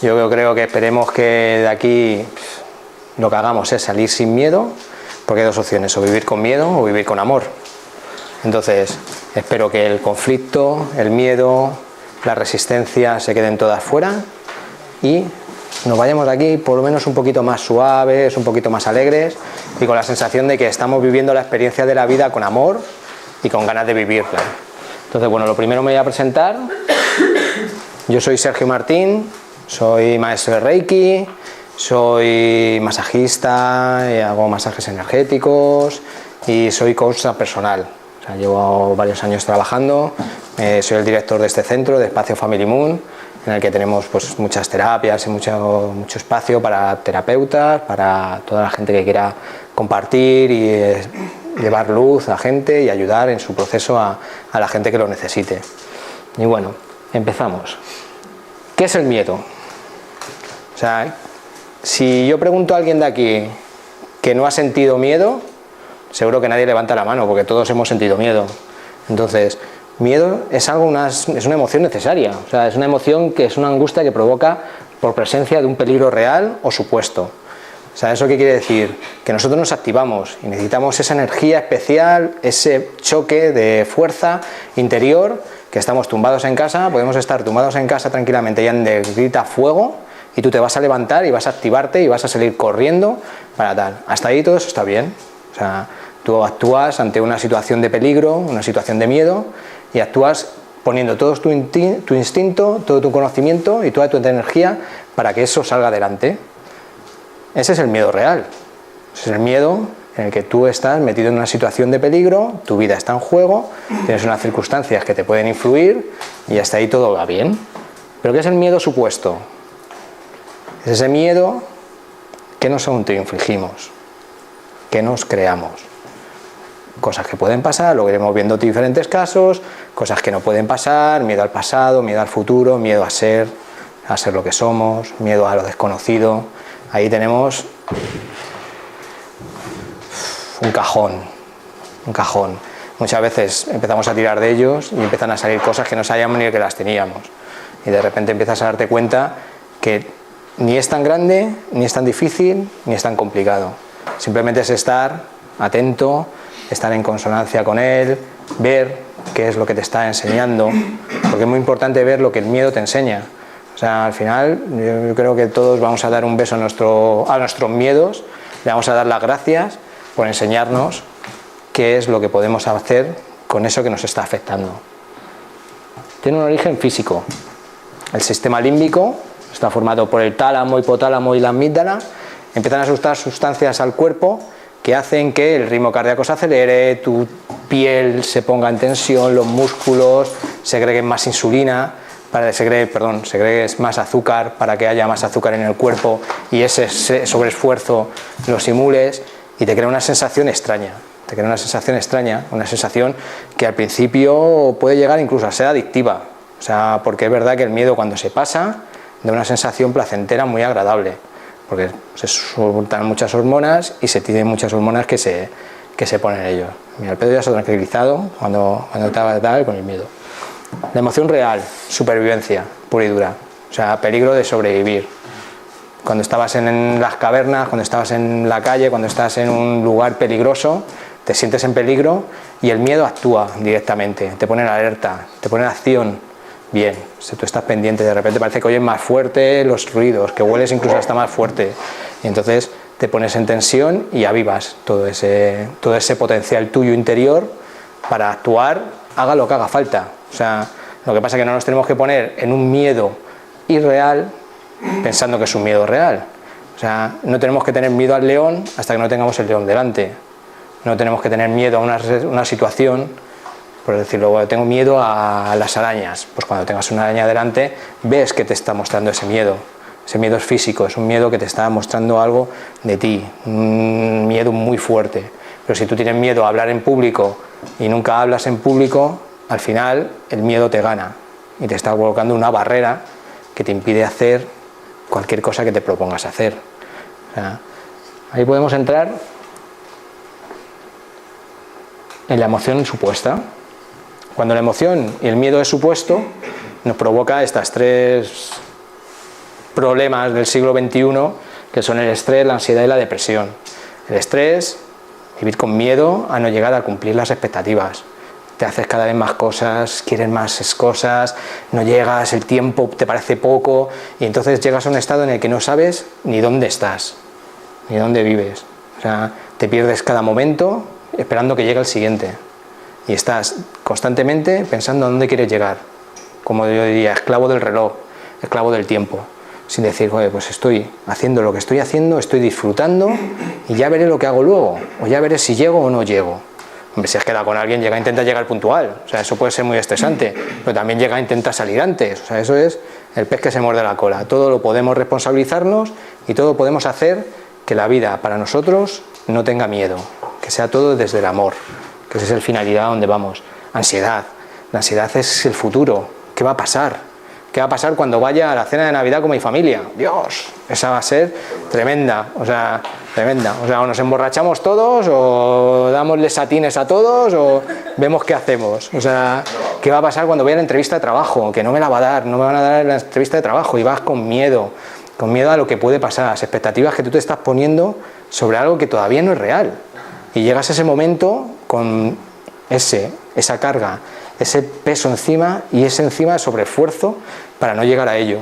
Yo creo que esperemos que de aquí lo que hagamos es salir sin miedo, porque hay dos opciones, o vivir con miedo o vivir con amor. Entonces, espero que el conflicto, el miedo, la resistencia se queden todas fuera y nos vayamos de aquí por lo menos un poquito más suaves, un poquito más alegres y con la sensación de que estamos viviendo la experiencia de la vida con amor y con ganas de vivirla. Entonces, bueno, lo primero me voy a presentar. Yo soy Sergio Martín, soy maestro de Reiki, soy masajista, hago masajes energéticos y soy coach personal. O sea, llevo varios años trabajando, soy el director de este centro, de Espacio Family Moon, en el que tenemos pues, muchas terapias y mucho espacio para terapeutas, para toda la gente que quiera compartir y llevar luz a gente y ayudar en su proceso a la gente que lo necesite. Y bueno, empezamos. ¿Qué es el miedo? O sea, si yo pregunto a alguien de aquí que no ha sentido miedo, seguro que nadie levanta la mano, porque todos hemos sentido miedo. Entonces, miedo es es una emoción necesaria, o sea, es una emoción que es una angustia que provoca por presencia de un peligro real o supuesto. O sea, ¿eso qué quiere decir? Que nosotros nos activamos y necesitamos esa energía especial, ese choque de fuerza interior, que estamos tumbados en casa, podemos estar tumbados en casa tranquilamente y antes grita fuego y tú te vas a levantar y vas a activarte y vas a salir corriendo para tal. Hasta ahí todo eso está bien. O sea, tú actúas ante una situación de peligro, una situación de miedo y actúas poniendo todo tu instinto, todo tu conocimiento y toda tu energía para que eso salga adelante. Ese es el miedo real. Ese es el miedo en el que tú estás metido en una situación de peligro, tu vida está en juego, tienes unas circunstancias que te pueden influir y hasta ahí todo va bien. ¿Pero qué es el miedo supuesto? Es ese miedo que nos autoinfligimos, que nos creamos. Cosas que pueden pasar, lo iremos viendo en diferentes casos, cosas que no pueden pasar, miedo al pasado, miedo al futuro, miedo a ser lo que somos, miedo a lo desconocido. Ahí tenemos un cajón. Muchas veces empezamos a tirar de ellos y empiezan a salir cosas que no sabíamos ni que las teníamos. Y de repente empiezas a darte cuenta que ni es tan grande, ni es tan difícil, ni es tan complicado. Simplemente es estar atento, estar en consonancia con él, ver qué es lo que te está enseñando, porque es muy importante ver lo que el miedo te enseña. O sea, al final yo creo que todos vamos a dar un beso a nuestros miedos, le vamos a dar las gracias por enseñarnos qué es lo que podemos hacer con eso que nos está afectando. Tiene un origen físico. El sistema límbico está formado por el tálamo, hipotálamo y la amígdala. Empiezan a soltar sustancias al cuerpo que hacen que el ritmo cardíaco se acelere, tu piel se ponga en tensión, los músculos segreguen más insulina, segregues más azúcar para que haya más azúcar en el cuerpo y ese sobreesfuerzo lo simules y te crea una sensación extraña. Una sensación que al principio puede llegar incluso a ser adictiva. O sea, porque es verdad que el miedo cuando se pasa da una sensación placentera muy agradable, porque se sueltan muchas hormonas y se tienen muchas hormonas que se ponen en ellos. Mira, el Pedro ya se ha tranquilizado cuando estaba tal con el miedo. La emoción real, supervivencia pura y dura, o sea, peligro de sobrevivir. Cuando estabas en las cavernas, cuando estabas en la calle, cuando estás en un lugar peligroso, te sientes en peligro y el miedo actúa directamente, te pone en alerta, te pone en acción. Bien, si tú estás pendiente, de repente parece que oyes más fuerte los ruidos, que hueles incluso hasta más fuerte y entonces te pones en tensión y avivas todo ese potencial tuyo interior para actuar, haga lo que haga falta. O sea, lo que pasa es que no nos tenemos que poner en un miedo irreal pensando que es un miedo real. O sea, no tenemos que tener miedo al león hasta que no tengamos el león delante. No tenemos que tener miedo a una situación, por decirlo, bueno, tengo miedo a las arañas. Pues cuando tengas una araña delante, ves que te está mostrando ese miedo. Ese miedo es físico, es un miedo que te está mostrando algo de ti, un miedo muy fuerte. Pero si tú tienes miedo a hablar en público y nunca hablas en público, al final el miedo te gana y te está colocando una barrera que te impide hacer cualquier cosa que te propongas hacer. O sea, ahí podemos entrar en la emoción supuesta. Cuando la emoción y el miedo es supuesto, nos provoca estas tres problemas del siglo XXI, que son el estrés, la ansiedad y la depresión. El estrés, vivir con miedo a no llegar a cumplir las expectativas. Te haces cada vez más cosas, quieres más cosas, no llegas, el tiempo te parece poco, y entonces llegas a un estado en el que no sabes ni dónde estás, ni dónde vives. O sea, te pierdes cada momento esperando que llegue el siguiente. Y estás constantemente pensando a dónde quieres llegar. Como yo diría, esclavo del reloj, esclavo del tiempo. Sin decir, oye, pues estoy haciendo lo que estoy haciendo, estoy disfrutando y ya veré lo que hago luego. O ya veré si llego o no llego. Hombre, si has quedado con alguien, intenta llegar puntual. O sea, eso puede ser muy estresante. Pero también intenta salir antes. O sea, eso es el pez que se muerde la cola. Todo lo podemos responsabilizarnos y todo podemos hacer que la vida para nosotros no tenga miedo. Que sea todo desde el amor. Que esa es la finalidad donde vamos. Ansiedad. La ansiedad es el futuro. ¿Qué va a pasar? ¿Qué va a pasar cuando vaya a la cena de Navidad con mi familia? Dios, esa va a ser tremenda. O sea, o nos emborrachamos todos, o damosle satines a todos, o vemos qué hacemos. O sea, ¿qué va a pasar cuando vaya a la entrevista de trabajo? Que no me la va a dar, no me van a dar en la entrevista de trabajo, y vas con miedo a lo que puede pasar, las expectativas que tú te estás poniendo sobre algo que todavía no es real. Y llegas a ese momento con esa carga, ese peso encima y ese encima sobreesfuerzo para no llegar a ello.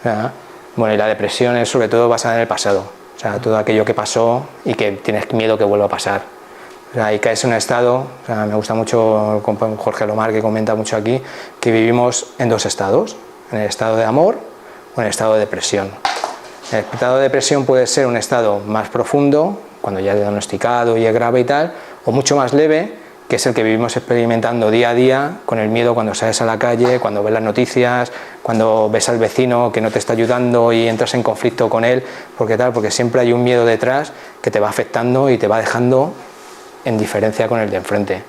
¿Verdad? Bueno, y la depresión es sobre todo basada en el pasado, o sea, todo aquello que pasó y que tienes miedo que vuelva a pasar. O sea, y caes en un estado, o sea, me gusta mucho Jorge Lomar, que comenta mucho aquí, que vivimos en dos estados, en el estado de amor o en el estado de depresión. El estado de depresión puede ser un estado más profundo, cuando ya es diagnosticado y es grave y tal, o mucho más leve, que es el que vivimos experimentando día a día con el miedo cuando sales a la calle, cuando ves las noticias, cuando ves al vecino que no te está ayudando y entras en conflicto con él, porque siempre hay un miedo detrás que te va afectando y te va dejando en diferencia con el de enfrente.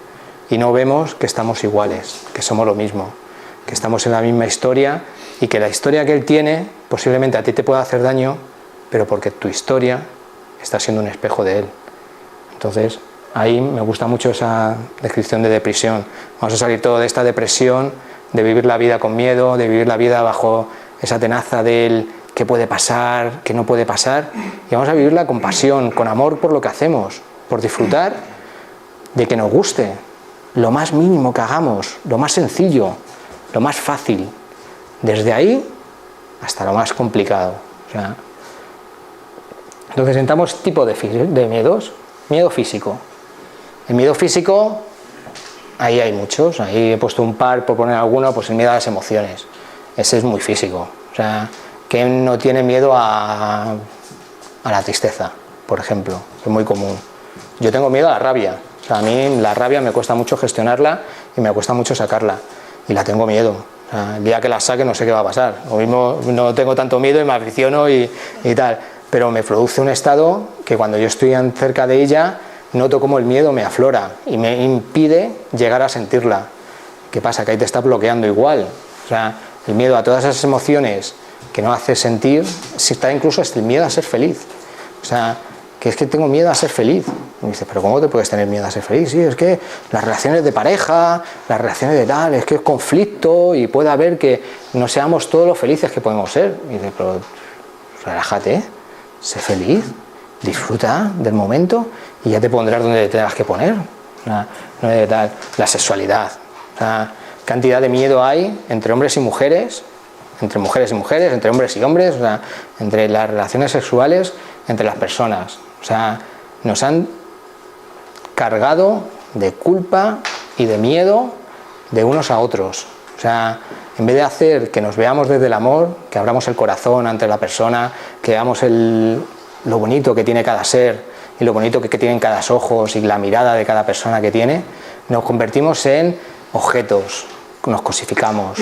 Y no vemos que estamos iguales, que somos lo mismo, que estamos en la misma historia y que la historia que él tiene posiblemente a ti te pueda hacer daño, pero porque tu historia está siendo un espejo de él. Entonces, ahí me gusta mucho esa descripción de depresión. Vamos a salir todo de esta depresión, de vivir la vida con miedo, de vivir la vida bajo esa tenaza del qué puede pasar, qué no puede pasar, y vamos a vivirla con pasión, con amor por lo que hacemos, por disfrutar de que nos guste, lo más mínimo que hagamos, lo más sencillo, lo más fácil, desde ahí hasta lo más complicado. O sea, entonces entramos tipo de miedos. Miedo físico. El miedo físico, ahí hay muchos, ahí he puesto un par por poner alguno, pues el miedo a las emociones. Ese es muy físico. O sea, ¿quién no tiene miedo a la tristeza, por ejemplo? Es muy común. Yo tengo miedo a la rabia. O sea, a mí la rabia me cuesta mucho gestionarla y me cuesta mucho sacarla. Y la tengo miedo. O sea, el día que la saque no sé qué va a pasar. Lo mismo no tengo tanto miedo y me aficiono y tal. Pero me produce un estado que cuando yo estoy cerca de ella noto como el miedo me aflora y me impide llegar a sentirla. ¿Qué pasa? Que ahí te está bloqueando igual. O sea, el miedo a todas esas emociones que no hace sentir, si está incluso el miedo a ser feliz. O sea, que es que tengo miedo a ser feliz. Y me dices, ¿pero cómo te puedes tener miedo a ser feliz? Sí, es que las relaciones de pareja, las relaciones de tal, es que es conflicto y puede haber que no seamos todos los felices que podemos ser. Y dices, pero relájate, sé feliz, disfruta del momento y ya te pondrás donde te tengas que poner. No es tal. La sexualidad. Cantidad de miedo hay entre hombres y mujeres, entre mujeres y mujeres, entre hombres y hombres, o sea, entre las relaciones sexuales, entre las personas. O sea, nos han cargado de culpa y de miedo de unos a otros. O sea, en vez de hacer que nos veamos desde el amor, que abramos el corazón ante la persona, que veamos lo bonito que tiene cada ser y lo bonito que tienen cada ojos y la mirada de cada persona que tiene, nos convertimos en objetos, nos cosificamos,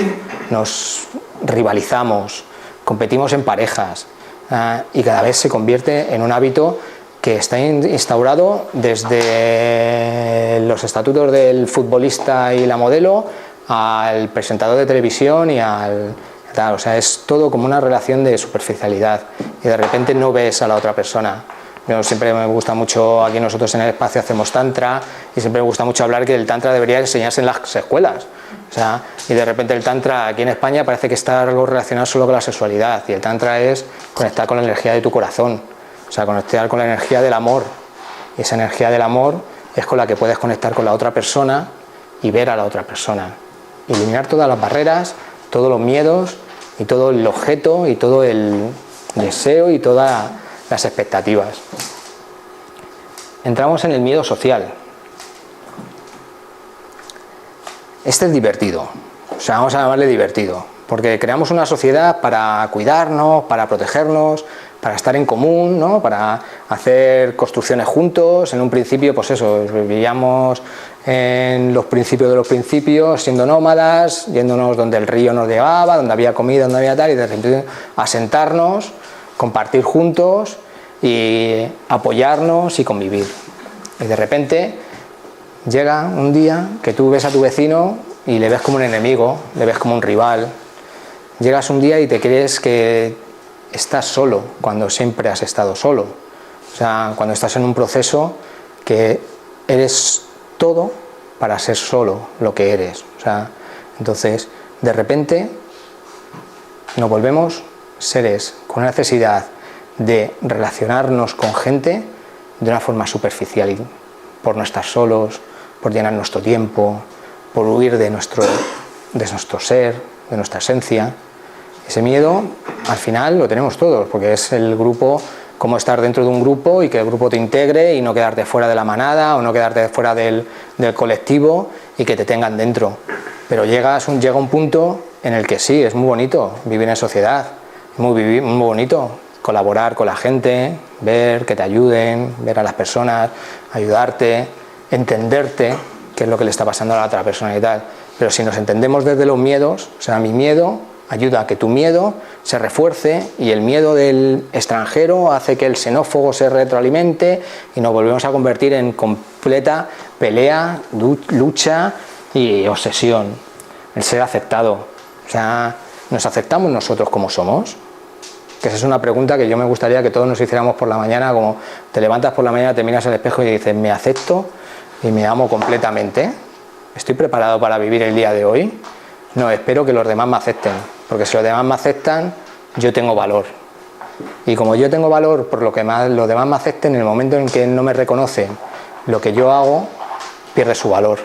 nos rivalizamos, competimos en parejas y cada vez se convierte en un hábito que está instaurado desde los estatutos del futbolista y la modelo al presentador de televisión y al tal. O sea, es todo como una relación de superficialidad y de repente no ves a la otra persona. Yo siempre me gusta mucho, aquí nosotros en el espacio hacemos tantra, y siempre me gusta mucho hablar que el tantra debería enseñarse en las escuelas. O sea, y de repente el tantra aquí en España parece que está algo relacionado solo con la sexualidad, y el tantra es conectar con la energía de tu corazón, o sea, conectar con la energía del amor, y esa energía del amor es con la que puedes conectar con la otra persona y ver a la otra persona, eliminar todas las barreras, todos los miedos y todo el objeto y todo el deseo y todas las expectativas. Entramos en el miedo social. Este es divertido, o sea, vamos a llamarle divertido, porque creamos una sociedad para cuidarnos, para protegernos, para estar en común, ¿no? Para hacer construcciones juntos. En un principio, pues eso, vivíamos en los principios de los principios, siendo nómadas, yéndonos donde el río nos llevaba, donde había comida, donde había tal, y de repente asentarnos, compartir juntos y apoyarnos y convivir. Y de repente llega un día que tú ves a tu vecino y le ves como un enemigo, le ves como un rival. Llegas un día y te crees que estás solo cuando siempre has estado solo. O sea, cuando estás en un proceso que eres todo para ser solo lo que eres. O sea, entonces, de repente nos volvemos seres con una necesidad de relacionarnos con gente de una forma superficial, por no estar solos, por llenar nuestro tiempo, por huir de nuestro ser, de nuestra esencia. Ese miedo, al final, lo tenemos todos, porque es el grupo, cómo estar dentro de un grupo y que el grupo te integre y no quedarte fuera de la manada o no quedarte fuera del colectivo y que te tengan dentro. Pero llega un punto en el que sí, es muy bonito vivir en sociedad, es muy bonito colaborar con la gente, ver que te ayuden, ver a las personas, ayudarte, entenderte qué es lo que le está pasando a la otra persona y tal. Pero si nos entendemos desde los miedos, o sea, mi miedo ayuda a que tu miedo se refuerce y el miedo del extranjero hace que el xenófobo se retroalimente y nos volvemos a convertir en completa pelea, lucha y obsesión. El ser aceptado. O sea, ¿nos aceptamos nosotros como somos? Que esa es una pregunta que yo me gustaría que todos nos hiciéramos por la mañana, como te levantas por la mañana, te miras al espejo y dices, me acepto y me amo completamente. ¿Estoy preparado para vivir el día de hoy? No, espero que los demás me acepten, porque si los demás me aceptan, yo tengo valor. Y como yo tengo valor por lo que los demás me acepten, en el momento en que no me reconocen lo que yo hago, pierde su valor.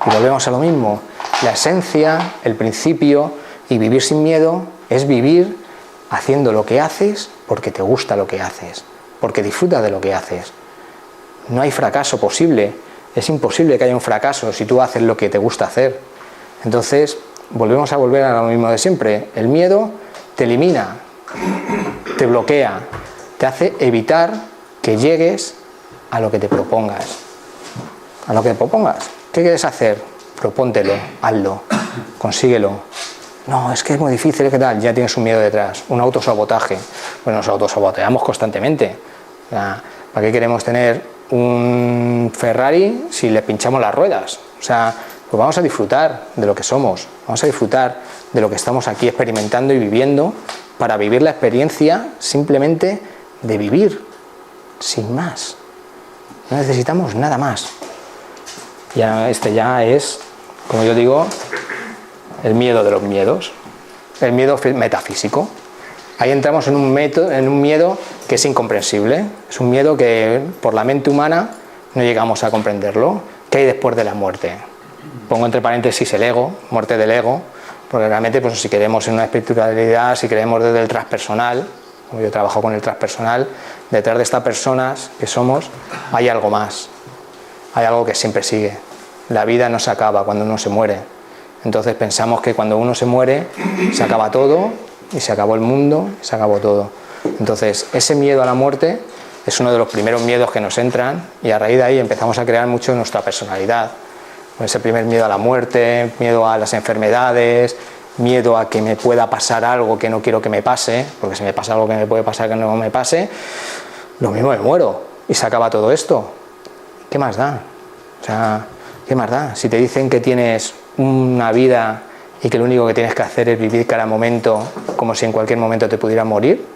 Y volvemos a lo mismo. La esencia, el principio y vivir sin miedo es vivir haciendo lo que haces porque te gusta lo que haces, porque disfrutas de lo que haces. No hay fracaso posible. Es imposible que haya un fracaso si tú haces lo que te gusta hacer. Entonces, volvemos a volver a lo mismo de siempre. El miedo te elimina, te bloquea, te hace evitar que llegues a lo que te propongas. A lo que te propongas. ¿Qué quieres hacer? Propóntelo, hazlo, consíguelo. No, es que es muy difícil, ¿qué tal? Ya tienes un miedo detrás, un autosabotaje. Bueno, nos autosaboteamos constantemente. ¿Para qué queremos tener un Ferrari si le pinchamos las ruedas? O sea, pues vamos a disfrutar de lo que somos, vamos a disfrutar de lo que estamos aquí experimentando y viviendo para vivir la experiencia simplemente de vivir, sin más. No necesitamos nada más. Ya es, como yo digo, el miedo de los miedos, el miedo metafísico. Ahí entramos en un miedo que es incomprensible, es un miedo que por la mente humana no llegamos a comprenderlo. ¿Qué hay después de la muerte? Pongo entre paréntesis el ego, muerte del ego, porque realmente pues, si queremos en una espiritualidad, si creemos desde el transpersonal, como yo trabajo con el transpersonal, detrás de estas personas que somos hay algo más, hay algo que siempre sigue. La vida no se acaba cuando uno se muere. Entonces pensamos que cuando uno se muere se acaba todo y se acabó el mundo, se acabó todo. Entonces ese miedo a la muerte es uno de los primeros miedos que nos entran y a raíz de ahí empezamos a crear mucho nuestra personalidad. Ese primer miedo a la muerte, miedo a las enfermedades, miedo a que me pueda pasar algo que no quiero que me pase, porque si me pasa algo que me puede pasar que no me pase, lo mismo me muero y se acaba todo esto. ¿Qué más da? O sea, ¿qué más da? Si te dicen que tienes una vida y que lo único que tienes que hacer es vivir cada momento como si en cualquier momento te pudieras morir,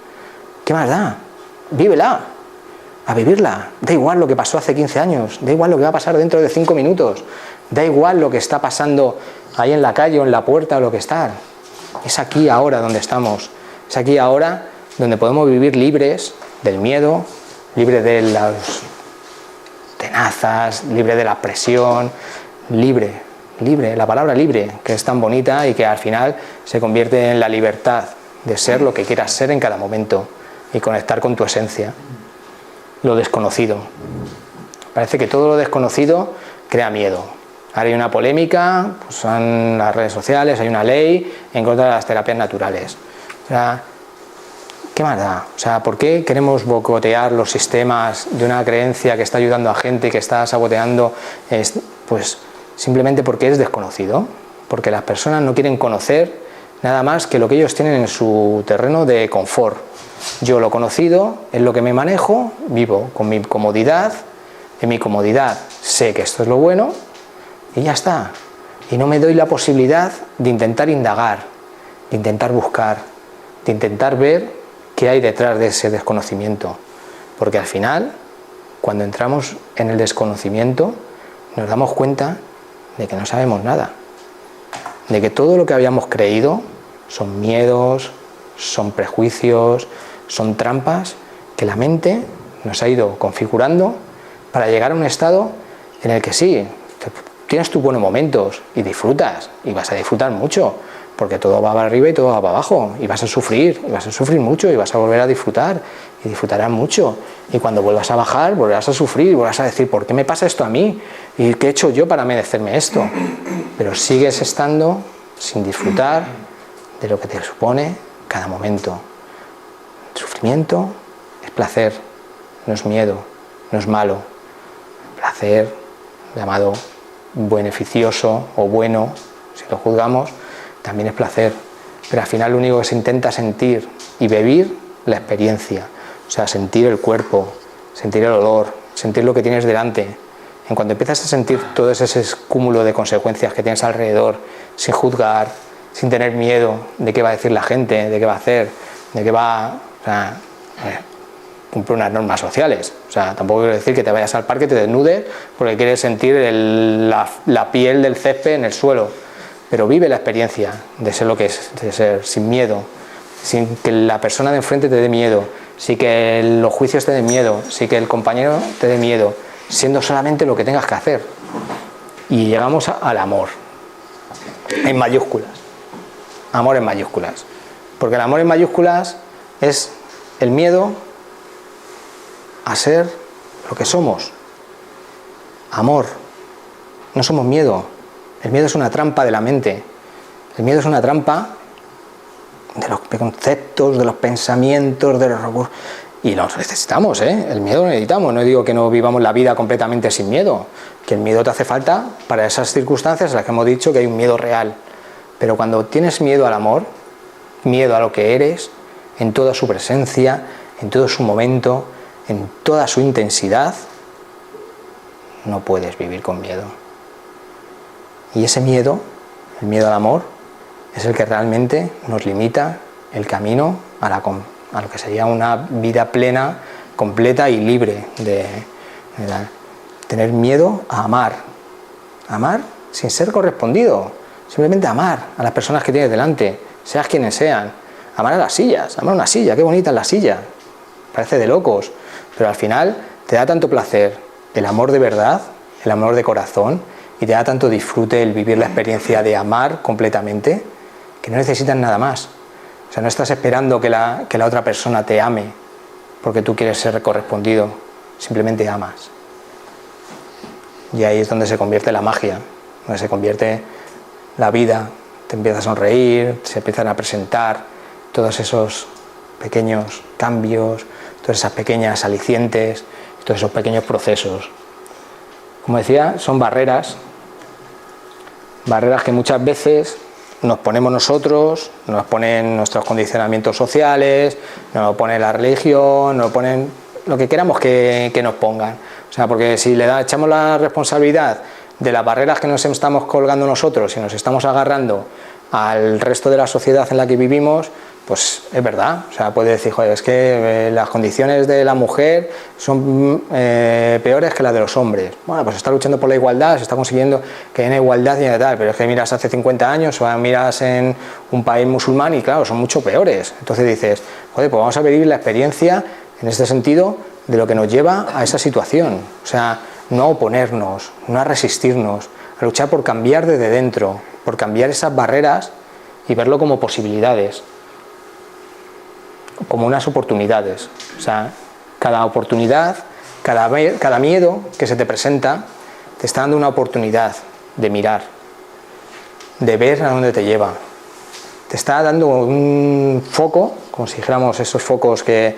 ¿qué más da? Vívela. a vivirla. Da igual lo que pasó hace 15 años, da igual lo que va a pasar dentro de 5 minutos, da igual lo que está pasando ahí en la calle o en la puerta o lo que está. Es aquí ahora donde estamos, es aquí ahora donde podemos vivir libres del miedo, libres de las tenazas, libre de la presión, libre, la palabra libre, que es tan bonita y que al final se convierte en la libertad de ser lo que quieras ser en cada momento y conectar con tu esencia. Lo desconocido. Parece que todo lo desconocido crea miedo. Ahora hay una polémica, pues son las redes sociales, hay una ley en contra de las terapias naturales. O sea, ¿qué más da? O sea, ¿por qué queremos boicotear los sistemas de una creencia que está ayudando a gente y que está saboteando? Pues simplemente porque es desconocido, porque las personas no quieren conocer nada más que lo que ellos tienen en su terreno de confort. Yo lo conocido es lo que me manejo, vivo con mi comodidad, en mi comodidad sé que esto es lo bueno y ya está. Y no me doy la posibilidad de intentar indagar, de intentar buscar, de intentar ver qué hay detrás de ese desconocimiento. Porque al final, cuando entramos en el desconocimiento, nos damos cuenta de que no sabemos nada, de que todo lo que habíamos creído son miedos, son prejuicios, son trampas que la mente nos ha ido configurando para llegar a un estado en el que sí, tienes tus buenos momentos y disfrutas, y vas a disfrutar mucho, porque todo va para arriba y todo va para abajo, y vas a sufrir mucho, y vas a volver a disfrutar, y disfrutarás mucho, y cuando vuelvas a bajar, volverás a sufrir, y volverás a decir, ¿por qué me pasa esto a mí? ¿Y qué he hecho yo para merecerme esto? Pero sigues estando sin disfrutar de lo que te supone cada momento. El sufrimiento es placer, no es miedo, no es malo. El placer, llamado beneficioso o bueno, si lo juzgamos, también es placer. Pero al final lo único que se intenta sentir y vivir la experiencia, o sea, sentir el cuerpo, sentir el olor, sentir lo que tienes delante. En cuanto empiezas a sentir todo ese cúmulo de consecuencias que tienes alrededor, sin juzgar, sin tener miedo de qué va a decir la gente, de qué va a hacer, de qué va, o sea, cumple unas normas sociales. O sea, tampoco quiero decir que te vayas al parque, te desnudes porque quieres sentir la piel del césped en el suelo, pero vive la experiencia de ser lo que es, de ser sin miedo, sin que la persona de enfrente te dé miedo, sin que los juicios te den miedo, sin que el compañero te dé miedo, siendo solamente lo que tengas que hacer. Y llegamos al amor, en mayúsculas. Amor en mayúsculas. Porque el amor en mayúsculas es el miedo a ser lo que somos. Amor. No somos miedo. El miedo es una trampa de la mente. El miedo es una trampa de los conceptos, de los pensamientos, de los recursos. Y los necesitamos, ¿eh? El miedo lo necesitamos. No digo que no vivamos la vida completamente sin miedo. Que el miedo te hace falta para esas circunstancias en las que hemos dicho que hay un miedo real. Pero cuando tienes miedo al amor, miedo a lo que eres, en toda su presencia, en todo su momento, en toda su intensidad, no puedes vivir con miedo. Y ese miedo, el miedo al amor, es el que realmente nos limita el camino a lo que sería una vida plena, completa y libre de tener miedo a amar. Amar sin ser correspondido. Simplemente amar a las personas que tienes delante, seas quienes sean. Amar a las sillas, amar una silla, qué bonita es la silla. Parece de locos, pero al final te da tanto placer el amor de verdad, el amor de corazón, y te da tanto disfrute el vivir la experiencia de amar completamente, que no necesitas nada más. O sea, no estás esperando que la otra persona te ame porque tú quieres ser correspondido, simplemente amas. Y ahí es donde se convierte la magia, donde se convierte la vida, te empieza a sonreír, se empiezan a presentar todos esos pequeños cambios, todas esas pequeñas alicientes, todos esos pequeños procesos. Como decía, son barreras que muchas veces nos ponemos nosotros, nos ponen nuestros condicionamientos sociales, nos pone la religión, nos ponen lo que queramos que nos pongan. O sea, porque si echamos la responsabilidad de las barreras que nos estamos colgando nosotros y nos estamos agarrando al resto de la sociedad en la que vivimos, Pues es verdad, o sea, puede decir, joder, es que las condiciones de la mujer son peores que las de los hombres. Bueno, pues está luchando por la igualdad, se está consiguiendo que haya igualdad y tal, pero es que miras hace 50 años o miras en un país musulmán y claro, son mucho peores. Entonces dices, joder, pues vamos a vivir la experiencia en este sentido de lo que nos lleva a esa situación. O sea, no a oponernos, no a resistirnos, a luchar por cambiar desde dentro, por cambiar esas barreras y verlo como posibilidades, como unas oportunidades. O sea, cada oportunidad, cada miedo que se te presenta te está dando una oportunidad de mirar, de ver a dónde te lleva. Te está dando un foco, como si dijéramos esos focos que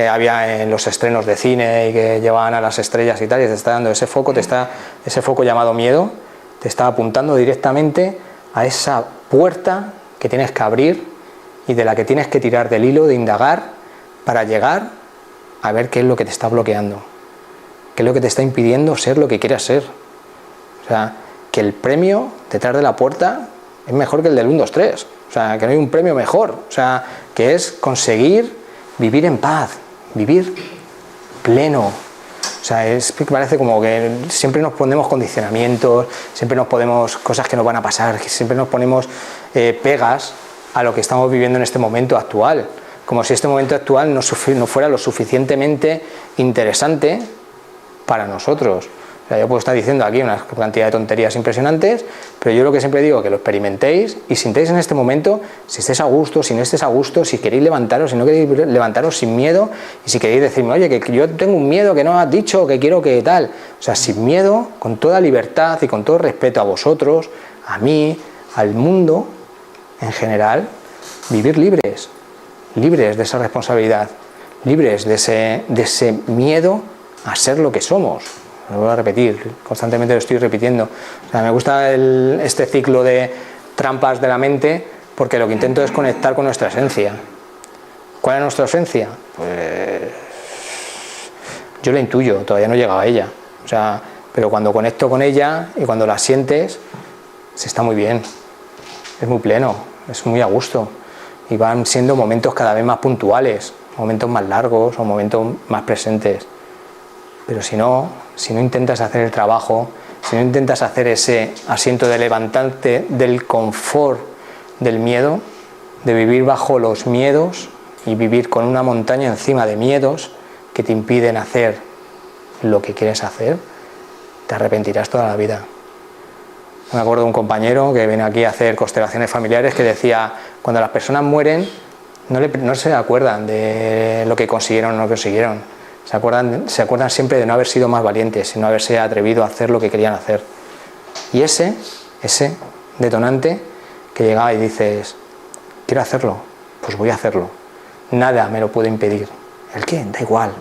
había en los estrenos de cine y que llevaban a las estrellas y tal, y te está dando ese foco, ese foco llamado miedo, te está apuntando directamente a esa puerta que tienes que abrir y de la que tienes que tirar del hilo, de indagar, para llegar a ver qué es lo que te está bloqueando, qué es lo que te está impidiendo ser lo que quieras ser. O sea, que el premio detrás de la puerta es mejor que el del 1, 2, 3. O sea, que no hay un premio mejor. O sea, que es conseguir vivir en paz, vivir pleno. O sea, parece como que siempre nos ponemos condicionamientos, siempre nos ponemos cosas que nos van a pasar, siempre nos ponemos pegas a lo que estamos viviendo en este momento actual, como si este momento actual no fuera lo suficientemente interesante para nosotros. O sea, yo puedo estar diciendo aquí una cantidad de tonterías impresionantes, pero yo lo que siempre digo es que lo experimentéis y sintáis en este momento, si estéis a gusto, si no estéis a gusto, si queréis levantaros, si no queréis levantaros sin miedo, y si queréis decirme, oye, que yo tengo un miedo que no has dicho, que quiero que tal. O sea, sin miedo, con toda libertad y con todo respeto a vosotros, a mí, al mundo en general, vivir libres de esa responsabilidad, libres de ese miedo a ser lo que somos. Lo voy a repetir, constantemente lo estoy repitiendo. O sea, me gusta este ciclo de trampas de la mente porque lo que intento es conectar con nuestra esencia. ¿Cuál es nuestra esencia? Pues yo la intuyo, todavía no he llegado a ella. O sea, pero cuando conecto con ella y cuando la sientes, se está muy bien, es muy pleno, es muy a gusto. Y van siendo momentos cada vez más puntuales, momentos más largos o momentos más presentes. Pero si no intentas hacer el trabajo, si no intentas hacer ese asiento de levantarte del confort del miedo, de vivir bajo los miedos y vivir con una montaña encima de miedos que te impiden hacer lo que quieres hacer, te arrepentirás toda la vida. Me acuerdo de un compañero que viene aquí a hacer constelaciones familiares que decía, cuando las personas mueren no se acuerdan de lo que consiguieron o no consiguieron, se acuerdan siempre de no haber sido más valientes y no haberse atrevido a hacer lo que querían hacer. Y ese detonante que llegaba y dices, quiero hacerlo, pues voy a hacerlo, nada me lo puede impedir. ¿El qué? Da igual.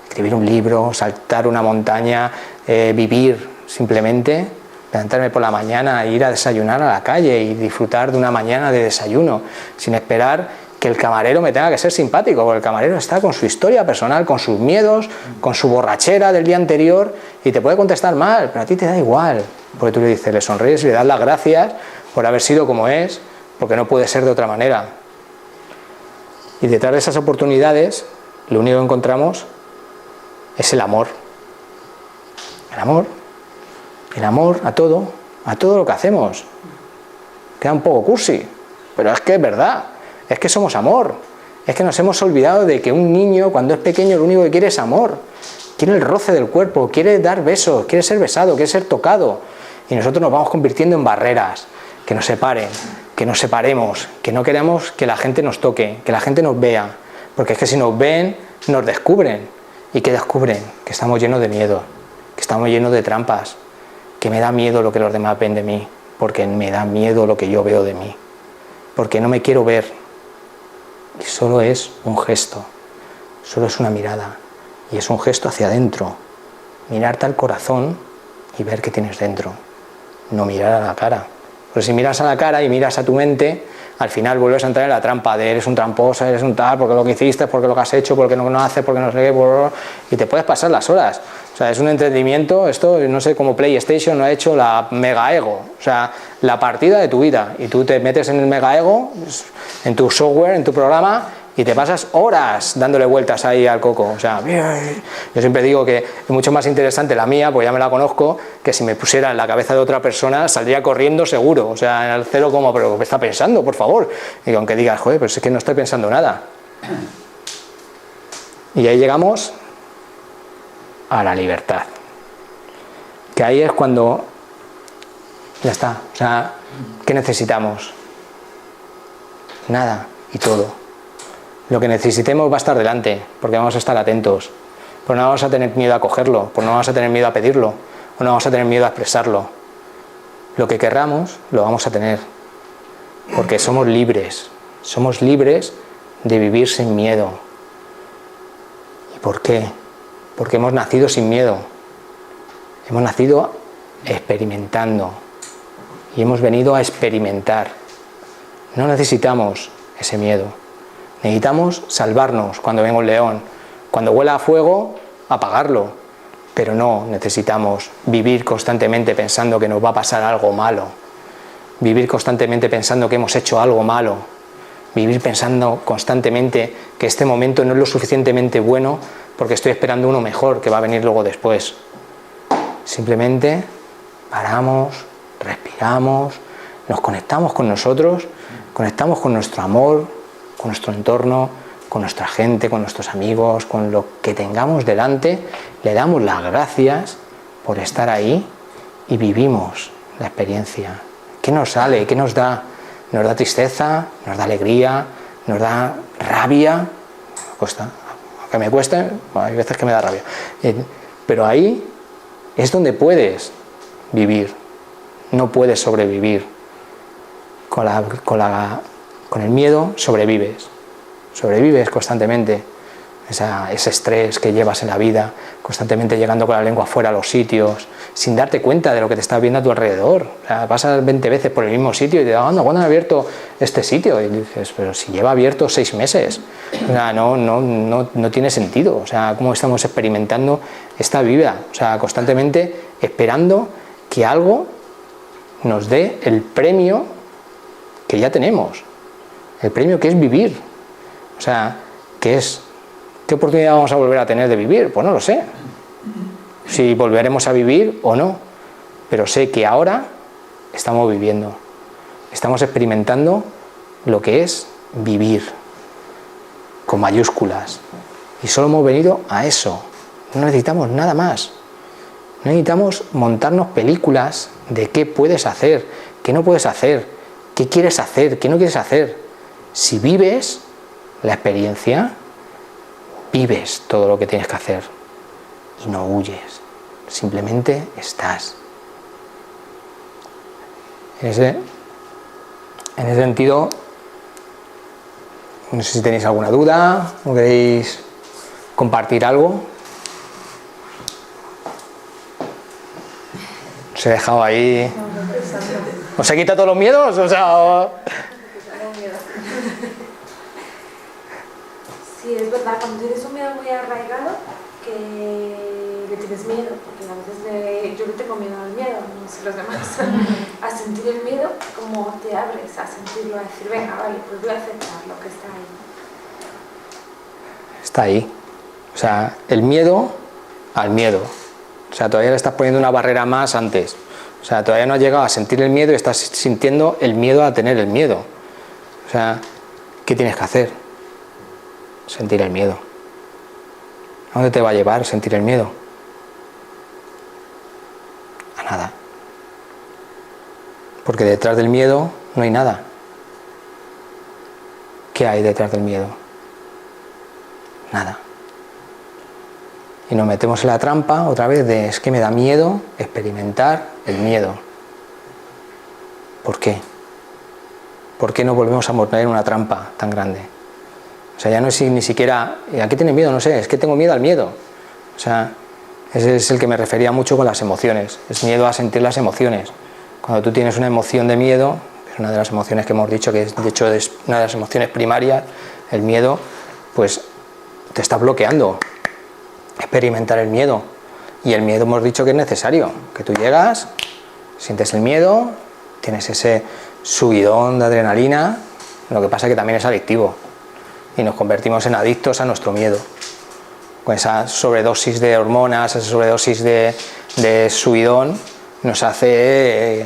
Escribir un libro, saltar una montaña, vivir simplemente, levantarme por la mañana, ir a desayunar a la calle y disfrutar de una mañana de desayuno, sin esperar que el camarero me tenga que ser simpático, porque el camarero está con su historia personal, con sus miedos, con su borrachera del día anterior y te puede contestar mal, pero a ti te da igual, porque tú le dices, le sonríes y le das las gracias por haber sido como es, porque no puede ser de otra manera. Y detrás de esas oportunidades, lo único que encontramos es el amor. El amor a todo lo que hacemos. Queda un poco cursi, pero es que es verdad, es que somos amor. Es que nos hemos olvidado de que un niño cuando es pequeño lo único que quiere es amor. Quiere el roce del cuerpo, quiere dar besos, quiere ser besado, quiere ser tocado. Y nosotros nos vamos convirtiendo en barreras que nos separen, que nos separemos, que no queremos que la gente nos toque, que la gente nos vea. Porque es que si nos ven, nos descubren. ¿Y qué descubren? Que estamos llenos de miedo, que estamos llenos de trampas, que me da miedo lo que los demás ven de mí, porque me da miedo lo que yo veo de mí, porque no me quiero ver. Y solo es un gesto, solo es una mirada, y es un gesto hacia adentro, mirarte al corazón y ver qué tienes dentro, no mirar a la cara. Porque si miras a la cara y miras a tu mente, al final vuelves a entrar en la trampa de eres un tramposo, eres un tal, porque lo que hiciste, porque lo que has hecho, porque no haces, porque no sé qué, y te puedes pasar las horas. O sea, es un entretenimiento, esto no sé cómo PlayStation no ha hecho la mega ego, o sea, la partida de tu vida, y tú te metes en el mega ego, en tu software, en tu programa, y te pasas horas dándole vueltas ahí al coco. O sea, yo siempre digo que es mucho más interesante la mía, porque ya me la conozco, que si me pusiera en la cabeza de otra persona saldría corriendo seguro. O sea, en el cero como, pero ¿qué está pensando, por favor? Y aunque digas, joder, pero es que no estoy pensando nada. Y ahí llegamos a la libertad. Que ahí es cuando ya está. O sea, ¿qué necesitamos? Nada y todo. Lo que necesitemos va a estar delante, porque vamos a estar atentos, pero no vamos a tener miedo a cogerlo, porque no vamos a tener miedo a pedirlo, o no vamos a tener miedo a expresarlo. Lo que querramos lo vamos a tener, porque somos libres de vivir sin miedo. ¿Y por qué? Porque hemos nacido sin miedo, hemos nacido experimentando y hemos venido a experimentar. No necesitamos ese miedo. Necesitamos salvarnos cuando venga un león, cuando huela a fuego, apagarlo, pero no necesitamos vivir constantemente pensando que nos va a pasar algo malo, vivir constantemente pensando que hemos hecho algo malo, vivir pensando constantemente que este momento no es lo suficientemente bueno porque estoy esperando uno mejor que va a venir luego después. Simplemente paramos, respiramos, nos conectamos con nosotros, conectamos con nuestro amor, con nuestro entorno, con nuestra gente, con nuestros amigos, con lo que tengamos delante, le damos las gracias por estar ahí y vivimos la experiencia. ¿Qué nos sale? ¿Qué nos da? Nos da tristeza, nos da alegría, nos da rabia. Me cuesta, aunque me cueste, hay veces que me da rabia. Pero ahí es donde puedes vivir, no puedes sobrevivir. Con el miedo sobrevives constantemente, ese estrés que llevas en la vida, constantemente llegando con la lengua fuera a los sitios, sin darte cuenta de lo que te está viendo a tu alrededor. O sea, pasas 20 veces por el mismo sitio y te das, ¿cuándo han abierto este sitio? Y dices, pero si lleva abierto 6 meses. O sea, no tiene sentido. O sea, cómo estamos experimentando esta vida. O sea, constantemente esperando que algo nos dé el premio que ya tenemos. El premio que es vivir. O sea, ¿qué oportunidad vamos a volver a tener de vivir? Pues no lo sé. Si volveremos a vivir o no. Pero sé que ahora estamos viviendo. Estamos experimentando lo que es vivir. Con mayúsculas. Y solo hemos venido a eso. No necesitamos nada más. No necesitamos montarnos películas de qué puedes hacer, qué no puedes hacer, qué quieres hacer, qué no quieres hacer. Si vives la experiencia, vives todo lo que tienes que hacer y no huyes, simplemente estás. En ese sentido, no sé si tenéis alguna duda o queréis compartir algo. Os he dejado ahí. ¿Os he quitado todos los miedos? O sea, Sí, es verdad, cuando tienes un miedo muy arraigado, que le tienes miedo, porque a veces yo le tengo miedo al miedo, no sé los demás, a sentir el miedo, como te abres a sentirlo, a decir, venga, vale, pues voy a aceptar lo que está ahí. Está ahí. O sea, el miedo al miedo. O sea, todavía le estás poniendo una barrera más antes. O sea, todavía no has llegado a sentir el miedo y estás sintiendo el miedo a tener el miedo. O sea, ¿qué tienes que hacer? Sentir el miedo. ¿A dónde te va a llevar sentir el miedo? A nada. Porque detrás del miedo no hay nada. ¿Qué hay detrás del miedo? Nada. Y nos metemos en la trampa otra vez de es que me da miedo experimentar el miedo. ¿Por qué? ¿Por qué no volvemos a poner una trampa tan grande? O sea, ya no es ni siquiera ¿a qué tienes miedo? No sé, es que tengo miedo al miedo. O sea, ese es el que me refería mucho con las emociones. Es miedo a sentir las emociones. Cuando tú tienes una emoción de miedo, Es una de las emociones que hemos dicho que de hecho es una de las emociones primarias. El miedo, pues te está bloqueando experimentar el miedo. Y el miedo hemos dicho que es necesario, que tú llegas, sientes el miedo, tienes ese subidón de adrenalina, lo que pasa es que también es adictivo y nos convertimos en adictos a nuestro miedo. Con esa sobredosis de hormonas, esa sobredosis de subidón, nos hace,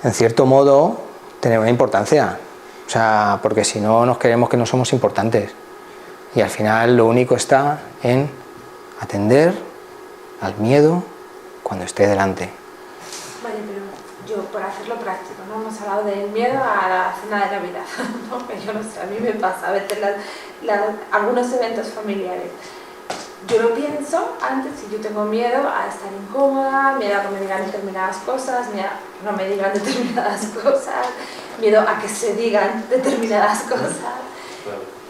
en cierto modo, tener una importancia. O sea, porque si no nos creemos que no somos importantes. Y al final lo único está en atender al miedo cuando esté delante. Vale, pero yo, por hacerlo práctico, ¿no? Hemos hablado del miedo a la cena de Navidad, ¿no? Yo no sé, a mí me pasa a veces algunos eventos familiares. Yo lo pienso antes y yo tengo miedo a estar incómoda, miedo a que me digan determinadas cosas, miedo a que no me digan determinadas cosas, miedo a que se digan determinadas cosas.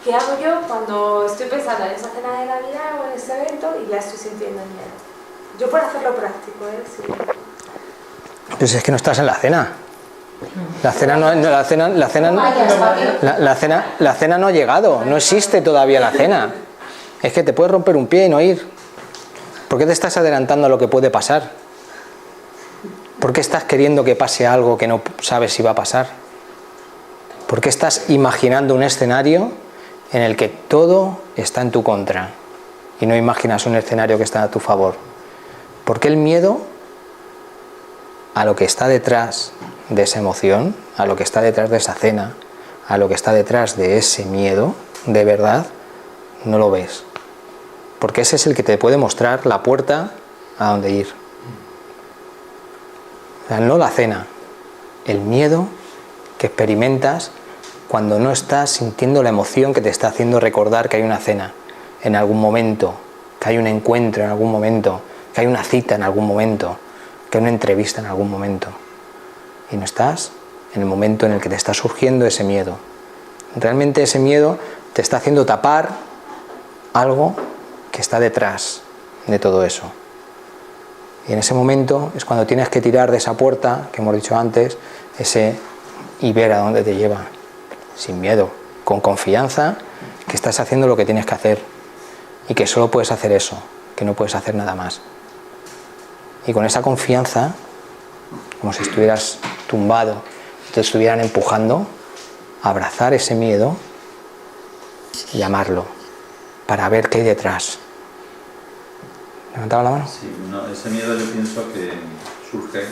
¿Qué hago yo cuando estoy pensando en esa cena de Navidad o en ese evento y ya estoy sintiendo el miedo? Yo por hacerlo práctico, sí. Pues es que no estás en la cena. La cena no ha llegado, no existe todavía la cena. Es que te puedes romper un pie y no ir. ¿Por qué te estás adelantando a lo que puede pasar? ¿Por qué estás queriendo que pase algo que no sabes si va a pasar? ¿Por qué estás imaginando un escenario en el que todo está en tu contra y no imaginas un escenario que está a tu favor? ¿Por qué el miedo a lo que está detrás de esa emoción, a lo que está detrás de esa cena, a lo que está detrás de ese miedo, de verdad, no lo ves? Porque ese es el que te puede mostrar la puerta a dónde ir. O sea, no la cena, el miedo que experimentas cuando no estás sintiendo la emoción que te está haciendo recordar que hay una cena en algún momento, que hay un encuentro en algún momento, que hay una cita en algún momento, que hay una entrevista en algún momento. Y no estás en el momento en el que te está surgiendo ese miedo. Realmente ese miedo te está haciendo tapar algo que está detrás de todo eso. Y en ese momento es cuando tienes que tirar de esa puerta que hemos dicho antes, y ver a dónde te lleva, sin miedo, con confianza, que estás haciendo lo que tienes que hacer y que solo puedes hacer eso, que no puedes hacer nada más. Y con esa confianza, como si estuvieras tumbado, te estuvieran empujando, abrazar ese miedo y amarlo, para ver qué hay detrás. ¿Levantaba la mano? Sí, ese miedo yo pienso que surge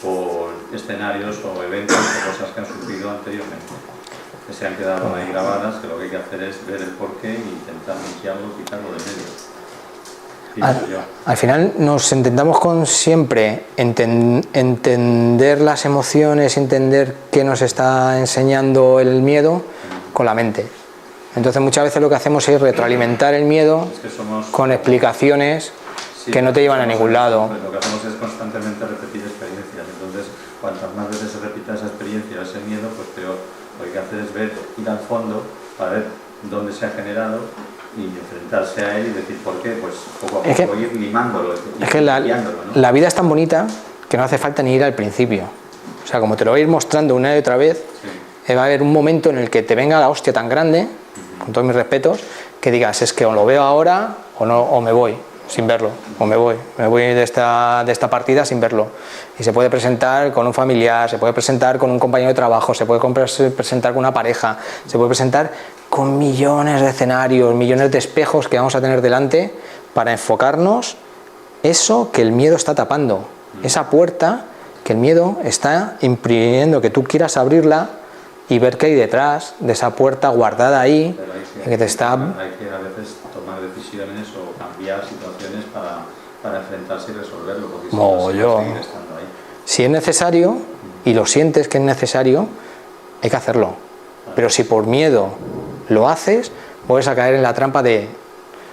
por escenarios o eventos o cosas que han surgido anteriormente, que se han quedado ahí grabadas, que lo que hay que hacer es ver el porqué e intentar limpiarlo, quitarlo del medio. Al final nos intentamos con siempre entender las emociones, entender qué nos está enseñando el miedo con la mente. Entonces muchas veces lo que hacemos es retroalimentar el miedo con explicaciones que no te llevan a ningún lado. Lo que hacemos es constantemente repetir experiencias. Entonces, cuantas más veces se repita esa experiencia, ese miedo, pues peor. Lo que hay que hacer es ir al fondo para ver dónde se ha generado y enfrentarse a él y decir por qué, pues poco a poco ir limándolo. Es que la vida es tan bonita que no hace falta ni ir al principio. O sea, como te lo voy a ir mostrando una y otra vez, va a haber un momento en el que te venga la hostia tan grande, con todos mis respetos, que digas, es que o lo veo ahora o no, o me voy sin verlo, o me voy de esta partida sin verlo. Y se puede presentar con un familiar, se puede presentar con un compañero de trabajo, se puede presentar con una pareja, se puede presentar con millones de escenarios, millones de espejos que vamos a tener delante para enfocarnos eso que el miedo está tapando, esa puerta que el miedo está impidiendo que tú quieras abrirla y ver qué hay detrás de esa puerta guardada ahí. Pero que te está... hay que a veces tomar decisiones o cambiar situaciones para enfrentarse y resolverlo, porque si no, seguir estando ahí. Si es necesario y lo sientes que es necesario, hay que hacerlo. Pero si por miedo lo haces, vuelves a caer en la trampa de...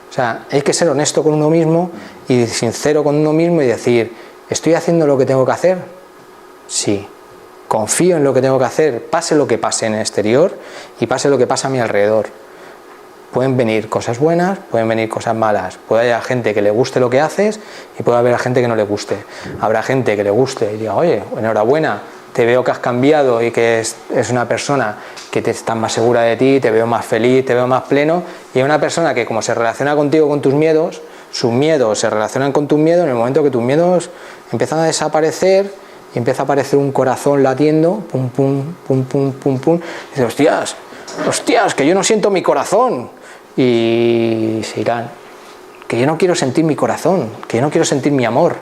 O sea, hay que ser honesto con uno mismo y sincero con uno mismo y decir, ¿estoy haciendo lo que tengo que hacer? Sí. Confío en lo que tengo que hacer, pase lo que pase en el exterior y pase lo que pase a mi alrededor. Pueden venir cosas buenas, pueden venir cosas malas. Puede haber gente que le guste lo que haces y puede haber gente que no le guste. Habrá gente que le guste y diga, oye, enhorabuena, te veo que has cambiado y que es una persona que te está más segura de ti, te veo más feliz, te veo más pleno, y hay una persona que como se relaciona contigo con tus miedos, sus miedos se relacionan con tus miedos, en el momento que tus miedos empiezan a desaparecer y empieza a aparecer un corazón latiendo, pum, pum, pum, pum, pum, pum, y dices, hostias, que yo no siento mi corazón, y se irán, que yo no quiero sentir mi corazón, que yo no quiero sentir mi amor,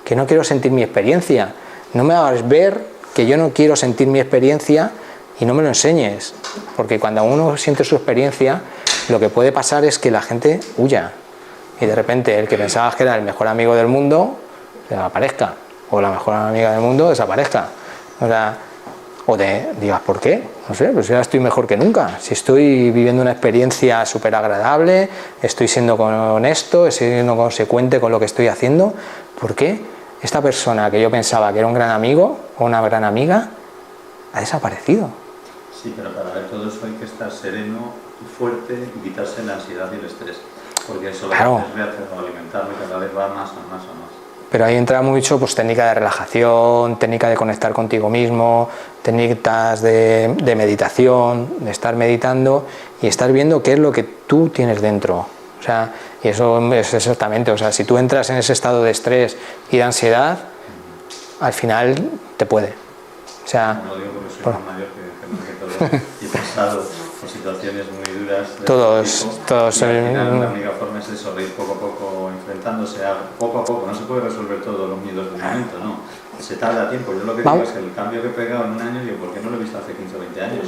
que no quiero sentir mi experiencia, no me hagas ver que yo no quiero sentir mi experiencia y no me lo enseñes, porque cuando uno siente su experiencia, lo que puede pasar es que la gente huya, y de repente el que pensabas que era el mejor amigo del mundo, desaparezca, o la mejor amiga del mundo desaparezca, o te digas, ¿por qué? No sé, pues ya estoy mejor que nunca, si estoy viviendo una experiencia súper agradable, estoy siendo honesto, estoy siendo consecuente con lo que estoy haciendo, ¿por qué esta persona que yo pensaba que era un gran amigo o una gran amiga ha desaparecido? Sí, pero para ver todo eso hay que estar sereno y fuerte y quitarse la ansiedad y el estrés, porque eso claro. lo que hace alimentarme cada vez va más a más. Pero ahí entra mucho pues técnica de relajación, técnica de conectar contigo mismo, técnicas de meditación, de estar meditando y estar viendo qué es lo que tú tienes dentro. O sea, y eso es exactamente, o sea, si tú entras en ese estado de estrés y de ansiedad, al final te puede. O sea, no lo digo porque soy más mayor que todo y he pasado por situaciones muy duras. Todos. Y al final la única forma es eso, ir poco a poco enfrentándose a poco a poco. No se puede resolver todos los miedos del momento, no. Se tarda tiempo. Yo lo que digo es que el cambio que he pegado en un año, digo, ¿por qué no lo he visto hace 15 o 20 años?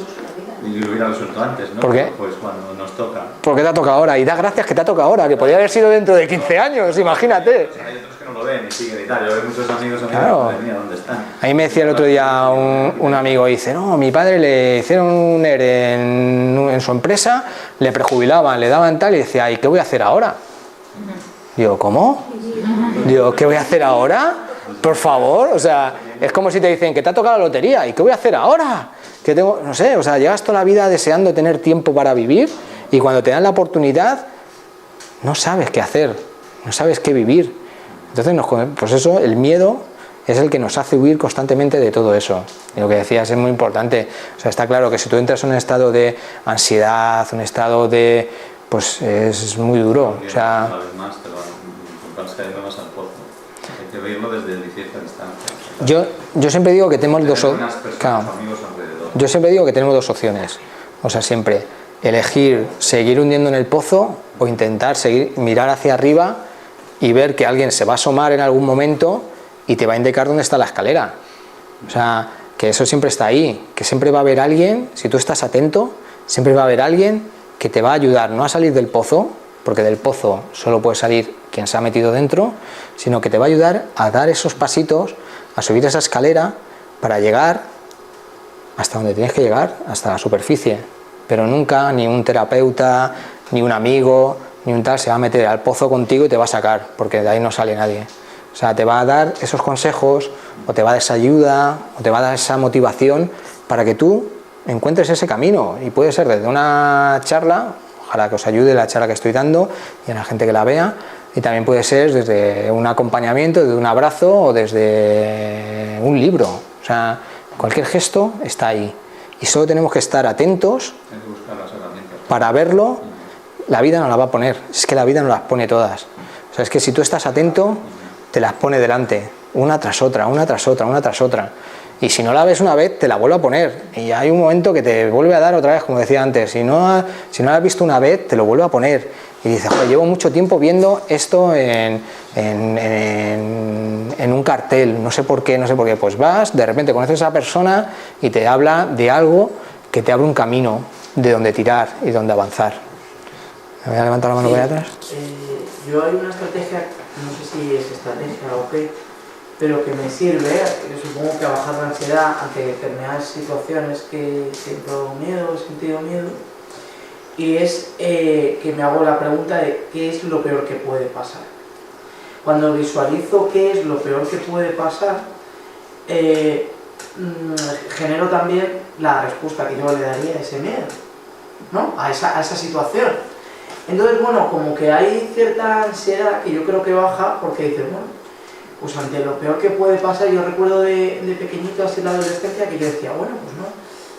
Y lo hubiera resuelto antes, ¿no? ¿Por qué? Pues cuando nos toca. Porque te ha tocado ahora, y da gracias que te ha tocado ahora, que podría haber sido dentro de 15 años, imagínate. Hay otros que no lo ven y siguen y tal. Yo veo muchos amigos claro. Que mira, ¿dónde están? Ahí me decía el otro día un amigo, dice, no, mi padre le hicieron un ERE en su empresa, le prejubilaban, le daban tal, y decía, ¿y qué voy a hacer ahora? Digo, ¿cómo? Digo, ¿qué voy a hacer ahora? Por favor, o sea, es como si te dicen que te ha tocado la lotería, ¿y qué voy a hacer ahora? Que tengo, no sé, o sea, llevas toda la vida deseando tener tiempo para vivir y cuando te dan la oportunidad no sabes qué hacer, no sabes qué vivir. Entonces, pues eso, el miedo es el que nos hace huir constantemente de todo eso. Y lo que decías es muy importante. O sea, está claro que si tú entras en un estado de ansiedad, un estado de... pues es muy duro. O sea, una vez más te vas cayendo más al pozo. Hay que verlo desde cierta distancia. Yo siempre digo que tenemos dos opciones. Yo siempre digo que tenemos dos opciones. O sea, siempre elegir seguir hundiendo en el pozo o intentar mirar hacia arriba y ver que alguien se va a asomar en algún momento y te va a indicar dónde está la escalera. O sea, que eso siempre está ahí, que siempre va a haber alguien, si tú estás atento, siempre va a haber alguien que te va a ayudar no a salir del pozo, porque del pozo solo puede salir quien se ha metido dentro, sino que te va a ayudar a dar esos pasitos, a subir esa escalera para llegar hasta donde tienes que llegar, hasta la superficie. Pero nunca ni un terapeuta, ni un amigo, ni un tal se va a meter al pozo contigo y te va a sacar, porque de ahí no sale nadie. O sea, te va a dar esos consejos, o te va a dar esa ayuda, o te va a dar esa motivación para que tú encuentres ese camino. Y puede ser desde una charla, ojalá que os ayude la charla que estoy dando y a la gente que la vea, y también puede ser desde un acompañamiento, desde un abrazo o desde un libro. O sea, cualquier gesto está ahí. Y solo tenemos que estar atentos para verlo. La vida nos la va a poner. Es que la vida nos las pone todas. O sea, es que si tú estás atento, te las pone delante, una tras otra, una tras otra, una tras otra. Y si no la ves una vez, te la vuelve a poner. Y hay un momento que te vuelve a dar otra vez, como decía antes. Si no la has visto una vez, te lo vuelve a poner. Y dices, joder, llevo mucho tiempo viendo esto en un cartel, no sé por qué. Pues vas, de repente conoces a esa persona y te habla de algo que te abre un camino de donde tirar y donde avanzar. ¿Me voy a levantar la mano por ahí atrás? Yo hay una estrategia, no sé si es estrategia o qué, pero que me sirve, supongo que a bajar la ansiedad ante determinadas situaciones que siento miedo, he sentido miedo, y es que me hago la pregunta de qué es lo peor que puede pasar. Cuando visualizo qué es lo peor que puede pasar, genero también la respuesta que yo le daría a ese miedo, ¿no? a esa situación. Entonces, bueno, como que hay cierta ansiedad que yo creo que baja porque dices, bueno, pues ante lo peor que puede pasar, yo recuerdo de pequeñito, así en la adolescencia, que yo decía, bueno, pues no,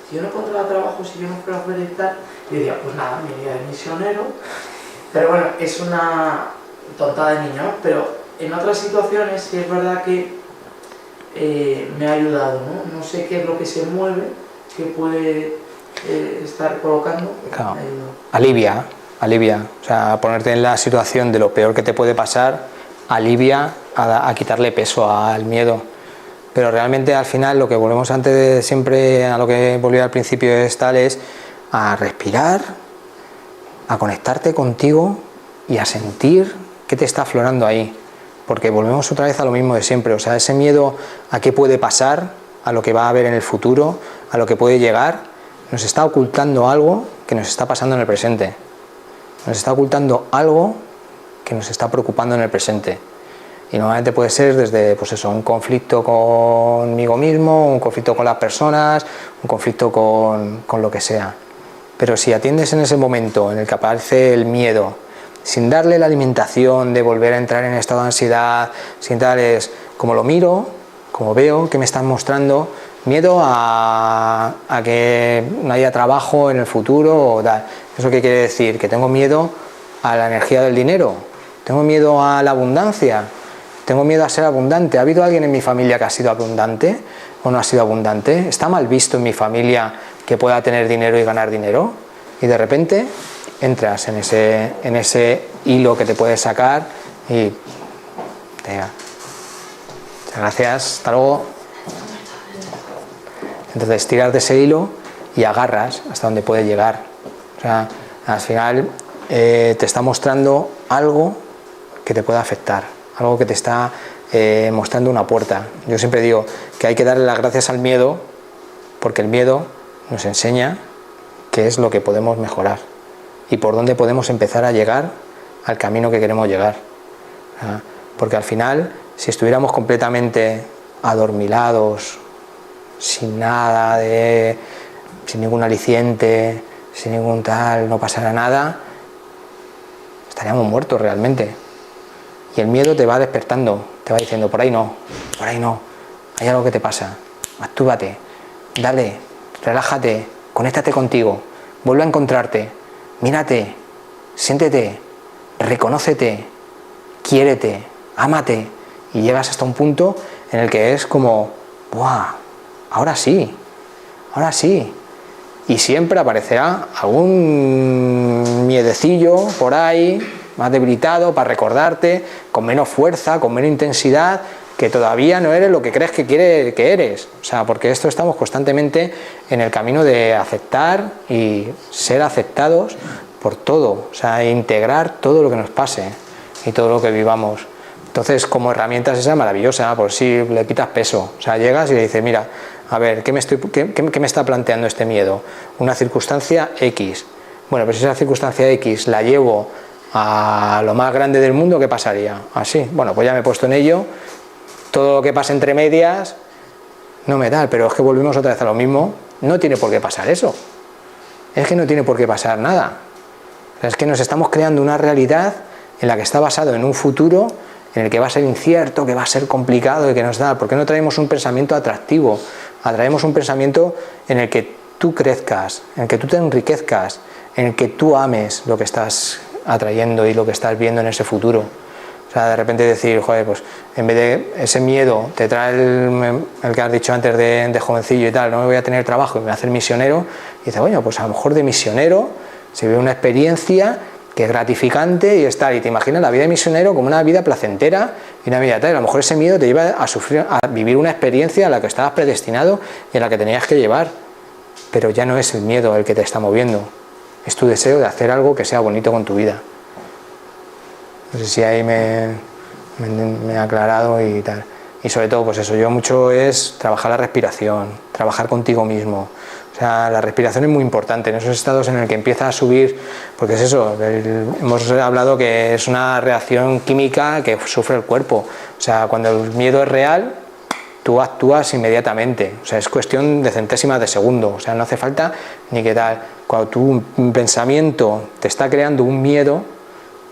si yo no encontraba trabajo, si yo no fuera fuera y tal, yo decía, pues nada, me iría de misionero. Pero bueno, es una tontada de niño, ¿no? Pero en otras situaciones sí es verdad que me ha ayudado, ¿no? No sé qué es lo que se mueve, que puede estar colocando. Claro. Alivia, o sea, ponerte en la situación de lo peor que te puede pasar, alivia a quitarle peso al miedo. Pero realmente al final lo que volvemos antes de siempre a lo que volví al principio es a respirar, a conectarte contigo y a sentir qué te está aflorando ahí. Porque volvemos otra vez a lo mismo de siempre, o sea, ese miedo a qué puede pasar, a lo que va a haber en el futuro, a lo que puede llegar, nos está ocultando algo que nos está pasando en el presente. Nos está ocultando algo que nos está preocupando en el presente. Y normalmente puede ser desde, pues eso, un conflicto conmigo mismo, un conflicto con las personas, un conflicto con lo que sea. Pero si atiendes en ese momento en el que aparece el miedo, sin darle la alimentación de volver a entrar en estado de ansiedad, sin darles, como lo miro, como veo que me están mostrando, miedo a que no haya trabajo en el futuro o tal. ¿Eso qué quiere decir? Que tengo miedo a la energía del dinero, tengo miedo a la abundancia, tengo miedo a ser abundante. ¿Ha habido alguien en mi familia que ha sido abundante o no ha sido abundante? ¿Está mal visto en mi familia que pueda tener dinero y ganar dinero? Y de repente entras en ese hilo que te puedes sacar y te diga, muchas gracias, hasta luego. Entonces tiras de ese hilo y agarras hasta donde puede llegar. O sea, al final te está mostrando algo que te puede afectar, algo que te está mostrando una puerta. Yo siempre digo que hay que darle las gracias al miedo, porque el miedo nos enseña qué es lo que podemos mejorar y por dónde podemos empezar a llegar al camino que queremos llegar. Porque al final, si estuviéramos completamente adormilados, sin nada, sin ningún aliciente, sin ningún tal, no pasara nada, estaríamos muertos realmente. Y el miedo te va despertando, te va diciendo, por ahí no, hay algo que te pasa, actúvate, dale, relájate, conéctate contigo, vuelve a encontrarte, mírate, siéntete, reconócete, quiérete, ámate, y llegas hasta un punto en el que es como, ¡buah! Ahora sí, y siempre aparecerá algún miedecillo por ahí, más debilitado, para recordarte, con menos fuerza, con menos intensidad, que todavía no eres lo que crees que eres. O sea, porque esto estamos constantemente en el camino de aceptar y ser aceptados por todo, o sea, integrar todo lo que nos pase y todo lo que vivamos. Entonces, como herramienta esa es maravillosa, por si le quitas peso. O sea, llegas y le dices, mira, a ver, ¿qué me está planteando este miedo? Una circunstancia X. Bueno, pues si esa circunstancia X la llevo a lo más grande del mundo, ¿qué pasaría? Así, bueno, pues ya me he puesto en ello. Todo lo que pasa entre medias no me da, pero es que volvemos otra vez a lo mismo. No tiene por qué pasar eso. Es que no tiene por qué pasar nada. Es que nos estamos creando una realidad en la que está basado en un futuro en el que va a ser incierto, que va a ser complicado y que nos da. ¿Por qué no traemos un pensamiento atractivo? Atraemos un pensamiento en el que tú crezcas, en el que tú te enriquezcas, en el que tú ames lo que estás atrayendo y lo que estás viendo en ese futuro. O sea, de repente decir, joder, pues en vez de ese miedo te trae el que has dicho antes de jovencillo y tal, no me voy a tener trabajo y me voy a hacer misionero, y dices, bueno, pues a lo mejor de misionero se ve una experiencia que es gratificante y y te imaginas la vida de misionero como una vida placentera y una vida tal. A lo mejor ese miedo te lleva a vivir una experiencia a la que estabas predestinado y a la que tenías que llevar, pero ya no es el miedo el que te está moviendo, es tu deseo de hacer algo que sea bonito con tu vida. No sé si ahí me he aclarado y tal. Y sobre todo, pues eso, yo mucho es trabajar la respiración, trabajar contigo mismo. O sea, la respiración es muy importante en esos estados en el que empieza a subir, porque es eso, hemos hablado que es una reacción química que sufre el cuerpo. O sea, cuando el miedo es real, tú actúas inmediatamente. O sea, es cuestión de centésimas de segundo. O sea, no hace falta ni qué tal. Cuando un pensamiento te está creando un miedo,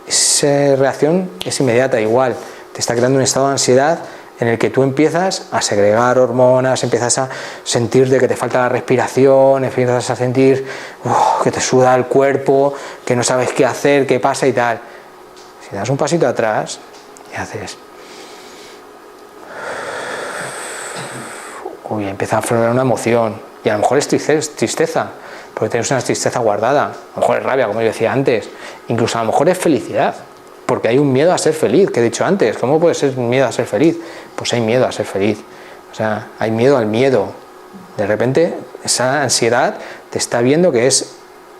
esa reacción es inmediata igual. te está creando un estado de ansiedad en el que tú empiezas a segregar hormonas, empiezas a sentir que te falta la respiración, empiezas a sentir que te suda el cuerpo, que no sabes qué hacer, qué pasa y tal. Si das un pasito atrás y haces... empieza a aflorar una emoción, y a lo mejor es tristeza, porque tienes una tristeza guardada, a lo mejor es rabia, como yo decía antes, incluso a lo mejor es felicidad, porque hay un miedo a ser feliz, que he dicho antes. ¿Cómo puede ser miedo a ser feliz? Pues hay miedo a ser feliz, o sea, hay miedo al miedo. De repente esa ansiedad te está viendo que es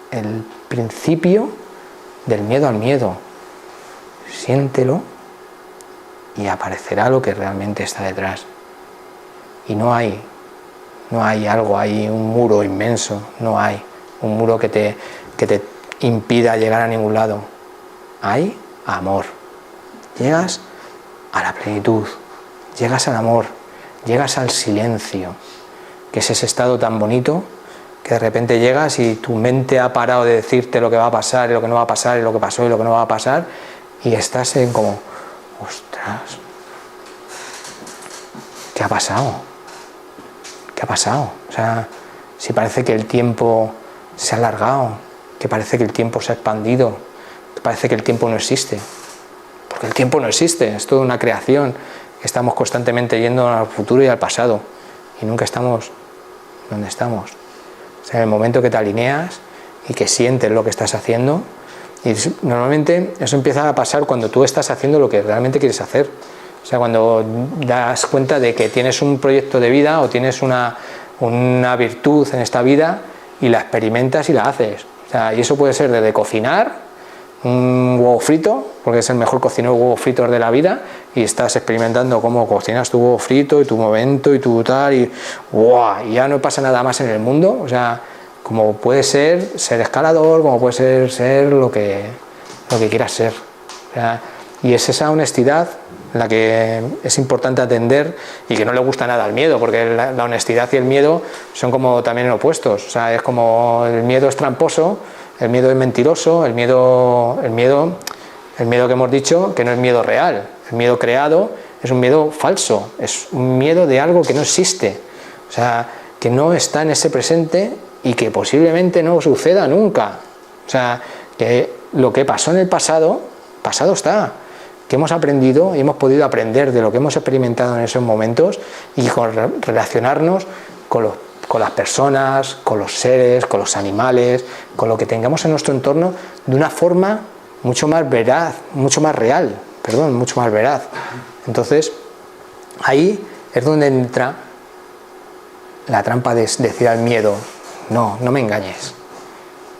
el principio del miedo al miedo. Siéntelo y aparecerá lo que realmente está detrás. Y no hay algo, hay un muro inmenso, no hay un muro que te impida llegar a ningún lado. Hay amor. Llegas a la plenitud, llegas al amor, llegas al silencio, que es ese estado tan bonito que de repente llegas y tu mente ha parado de decirte lo que va a pasar y lo que no va a pasar y lo que pasó y lo que no va a pasar, y estás en como, ostras, ¿qué ha pasado? ¿Qué ha pasado? O sea, si parece que el tiempo se ha alargado, que parece que el tiempo se ha expandido, que parece que el tiempo no existe. Porque el tiempo no existe, es toda una creación. Estamos constantemente yendo al futuro y al pasado y nunca estamos donde estamos. O sea, en el momento que te alineas y que sientes lo que estás haciendo, y normalmente eso empieza a pasar cuando tú estás haciendo lo que realmente quieres hacer. O sea, cuando das cuenta de que tienes un proyecto de vida o tienes una virtud en esta vida y la experimentas y la haces. O sea, y eso puede ser desde cocinar un huevo frito, porque es el mejor cocinero de huevos fritos de la vida, y estás experimentando cómo cocinas tu huevo frito y tu momento y tu tal, y ¡wow! Y ya no pasa nada más en el mundo. O sea, como puede ser escalador, como puede ser lo que quieras ser. O sea, y es esa honestidad la que es importante atender y que no le gusta nada al miedo, porque la honestidad y el miedo son como también opuestos. O sea, es como el miedo es tramposo, el miedo es mentiroso, el miedo que hemos dicho que no es miedo real, el miedo creado es un miedo falso, es un miedo de algo que no existe, o sea, que no está en ese presente y que posiblemente no suceda nunca. O sea, que lo que pasó en el pasado, pasado está. Que hemos aprendido y hemos podido aprender de lo que hemos experimentado en esos momentos y relacionarnos con las personas, con los seres, con los animales, con lo que tengamos en nuestro entorno de una forma mucho más veraz, mucho más real, mucho más veraz. Entonces, ahí es donde entra la trampa de decir al miedo, no me engañes,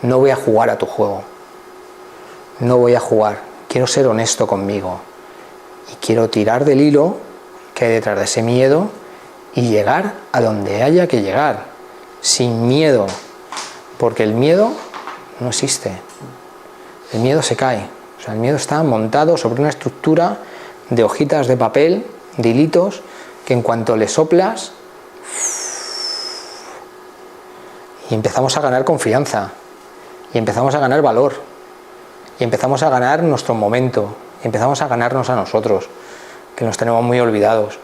no voy a jugar a tu juego, no voy a jugar. Quiero ser honesto conmigo y quiero tirar del hilo que hay detrás de ese miedo y llegar a donde haya que llegar, sin miedo, porque el miedo no existe, el miedo se cae, o sea, el miedo está montado sobre una estructura de hojitas de papel, de hilitos, que en cuanto le soplas y empezamos a ganar confianza y empezamos a ganar valor. Y empezamos a ganar nuestro momento, y empezamos a ganarnos a nosotros, que nos tenemos muy olvidados,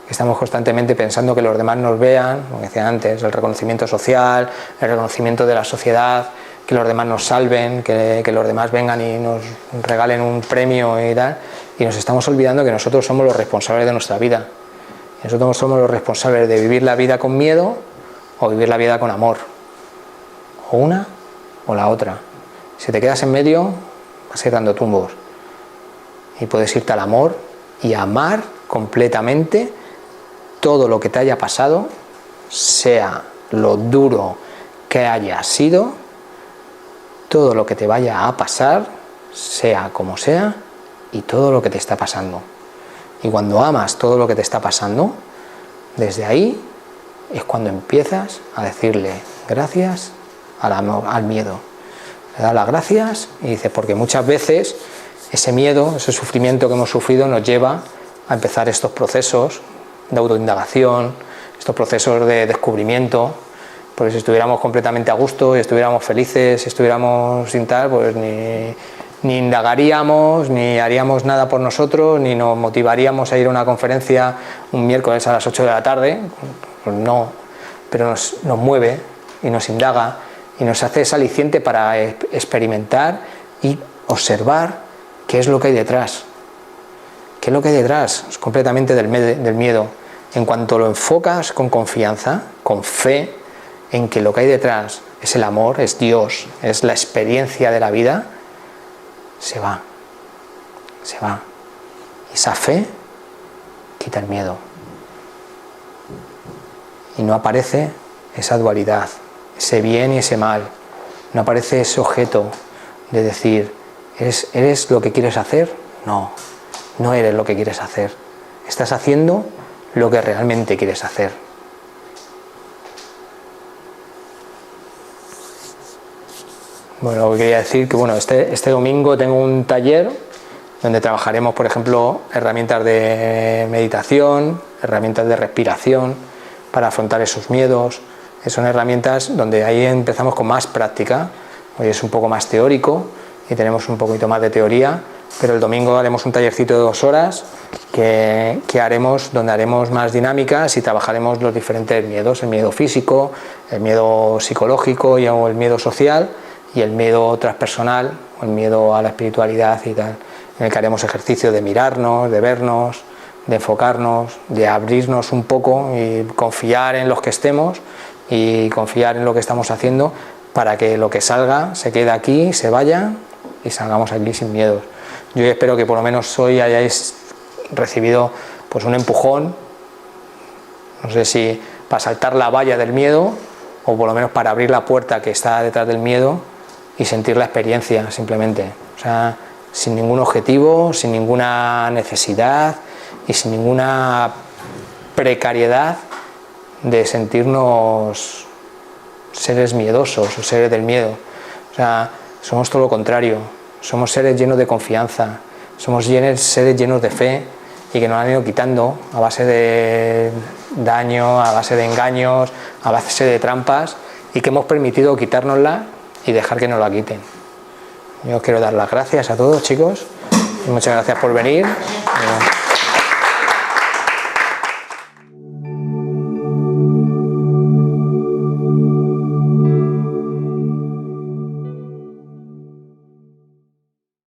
que estamos constantemente pensando que los demás nos vean, como decía antes, el reconocimiento social, el reconocimiento de la sociedad, que los demás nos salven, que los demás vengan y nos regalen un premio y tal, y nos estamos olvidando que nosotros somos los responsables de nuestra vida. Y nosotros somos los responsables de vivir la vida con miedo o vivir la vida con amor, o una o la otra. Si te quedas en medio, vas a ir dando tumbos. Y puedes irte al amor y amar completamente todo lo que te haya pasado, sea lo duro que haya sido, todo lo que te vaya a pasar, sea como sea, y todo lo que te está pasando. Y cuando amas todo lo que te está pasando, desde ahí es cuando empiezas a decirle gracias al miedo. Le das las gracias y dices, porque muchas veces ese miedo, ese sufrimiento que hemos sufrido nos lleva a empezar estos procesos de autoindagación, estos procesos de descubrimiento, porque si estuviéramos completamente a gusto y estuviéramos felices, si estuviéramos sin tal, pues ni indagaríamos, ni haríamos nada por nosotros, ni nos motivaríamos a ir a una conferencia un miércoles a las 8 de la tarde, pues no, pero nos mueve y nos indaga y nos hace ese aliciente para experimentar y observar qué es lo que hay detrás. ¿Qué es lo que hay detrás? Es completamente del miedo. En cuanto lo enfocas con confianza, con fe, en que lo que hay detrás es el amor, es Dios, es la experiencia de la vida, se va. Y esa fe quita el miedo. Y no aparece esa dualidad, ese bien y ese mal. No aparece ese objeto de decir, ¿eres lo que quieres hacer? No, no eres lo que quieres hacer. Estás haciendo lo que realmente quieres hacer. Bueno, lo que quería decir que este domingo tengo un taller donde trabajaremos, por ejemplo, herramientas de meditación, herramientas de respiración para afrontar esos miedos. Son herramientas donde ahí empezamos con más práctica. Hoy es un poco más teórico y tenemos un poquito más de teoría, pero el domingo haremos un tallercito de 2 horas donde haremos más dinámicas y trabajaremos los diferentes miedos, el miedo físico, el miedo psicológico y el miedo social y el miedo transpersonal, o el miedo a la espiritualidad y tal, en el que haremos ejercicio de mirarnos, de vernos, de enfocarnos, de abrirnos un poco y confiar en los que estemos y confiar en lo que estamos haciendo para que lo que salga se quede aquí, se vaya y salgamos aquí sin miedos. Yo espero que por lo menos hoy hayáis recibido pues un empujón, no sé si para saltar la valla del miedo o por lo menos para abrir la puerta que está detrás del miedo y sentir la experiencia simplemente, o sea, sin ningún objetivo, sin ninguna necesidad y sin ninguna precariedad de sentirnos seres miedosos o seres del miedo. O sea, somos todo lo contrario, somos seres llenos de confianza, somos seres llenos de fe y que nos han ido quitando a base de daño, a base de engaños, a base de trampas y que hemos permitido quitárnosla y dejar que nos la quiten. Yo quiero dar las gracias a todos, chicos, y muchas gracias por venir.